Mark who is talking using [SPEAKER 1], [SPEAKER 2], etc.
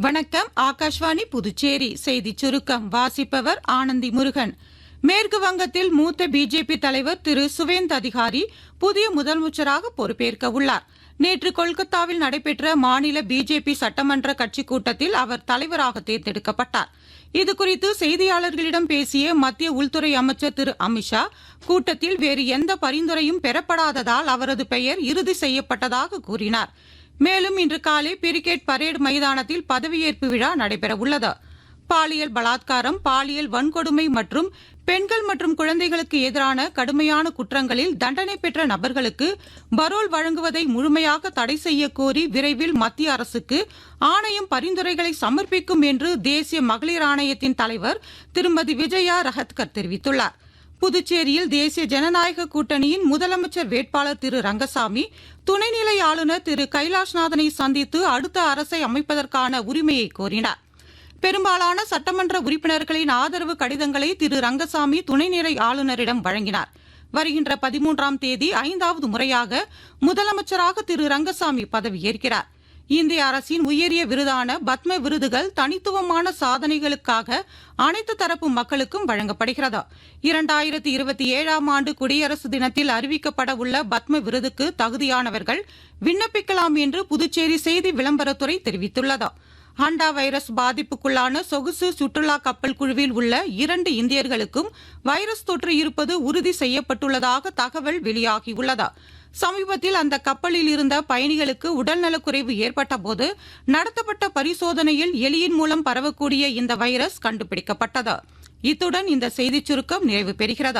[SPEAKER 1] வணக்கம். ஆகாஷ்வாணி புதுச்சேரி செய்திச் சுருக்கம் வாசிப்பவர் ஆனந்தி முருகன். மேற்கு வங்கத்தில் மூத்த பிஜேபி தலைவர் திரு சுவேந்த் அதிகாரி புதிய முதலமைச்சராக பொறுப்பேற்க உள்ளார். நேற்று கொல்கத்தாவில் நடைபெற்ற மாநில பிஜேபி சட்டமன்ற கட்சி கூட்டத்தில் அவர் தலைவராக தேர்ந்தெடுக்கப்பட்டார். இதுகுறித்து செய்தியாளர்களிடம் பேசிய மத்திய உள்துறை அமைச்சர் திரு அமித்ஷா, கூட்டத்தில் வேறு எந்த பரிந்துரையும் பெறப்படாததால் அவரது பெயர் இறுதி செய்யப்பட்டதாக கூறினார். மேலும் இன்று காலை பிரிகேட் பரேடு மைதானத்தில் பதவியேற்பு விழா நடைபெறவுள்ளது. பாலியல் பலாத்காரம், பாலியல் வன்கொடுமை மற்றும் பெண்கள் மற்றும் குழந்தைகளுக்கு எதிரான கடுமையான குற்றங்களில் தண்டனை பெற்ற நபர்களுக்கு பரோல் வழங்குவதை முழுமையாக தடை செய்ய கோரி விரைவில் மத்திய அரசுக்கு ஆணையம் பரிந்துரைகளை சமர்ப்பிக்கும் என்று தேசிய மகளிர் ஆணையத்தின் தலைவர் திருமதி விஜயா ரஹத்கர் தெரிவித்துள்ளார். புதுச்சேரியில் தேசிய ஜனநாயக கூட்டணியின் முதலமைச்சர் வேட்பாளர் திரு ரங்கசாமி துணைநிலை ஆளுநர் திரு கைலாஷ்நாதனை சந்தித்து அடுத்த அரசை அமைப்பதற்கான உரிமையை கோரினார். பெரும்பாலான சட்டமன்ற உறுப்பினர்களின் ஆதரவு கடிதங்களை திரு ரங்கசாமி துணைநிலை ஆளுநரிடம் வழங்கினார். வருகின்ற 13ஆம் தேதி 5வது முறையாக முதலமைச்சராக திரு ரங்கசாமி பதவியேற்கிறார். இந்திய அரசின் உயரிய விருதான பத்ம விருதுகள் தனித்துவமான சாதனைகளுக்காக அனைத்து தரப்பு மக்களுக்கும் வழங்கப்படுகிறது. 2027ஆம் ஆண்டு குடியரசு தினத்தில் அறிவிக்கப்பட உள்ள பத்ம விருதுக்கு தகுதியானவர்கள் விண்ணப்பிக்கலாம் என்று புதுச்சேரி செய்தி விளம்பரத்துறை தெரிவித்துள்ளது. ஹண்டா வைரஸ் பாதிப்புக்குள்ளான சொகுசு சுற்றுலா கப்பல் குழுவில் உள்ள 2 இந்தியர்களுக்கும் வைரஸ் தொற்று இருப்பது உறுதி செய்யப்பட்டுள்ளதாக தகவல் வெளியாகியுள்ளது. சமீபத்தில் அந்த கப்பலில் இருந்த பயணிகளுக்கு உடல்நலக்குறைவு ஏற்பட்டபோது நடத்தப்பட்ட பரிசோதனையில் எலியின் மூலம் பரவக்கூடிய இந்த வைரஸ் கண்டுபிடிக்கப்பட்டது. இத்துடன் இந்த செய்திச் சுருக்கம் நிறைவு பெறுகிறது.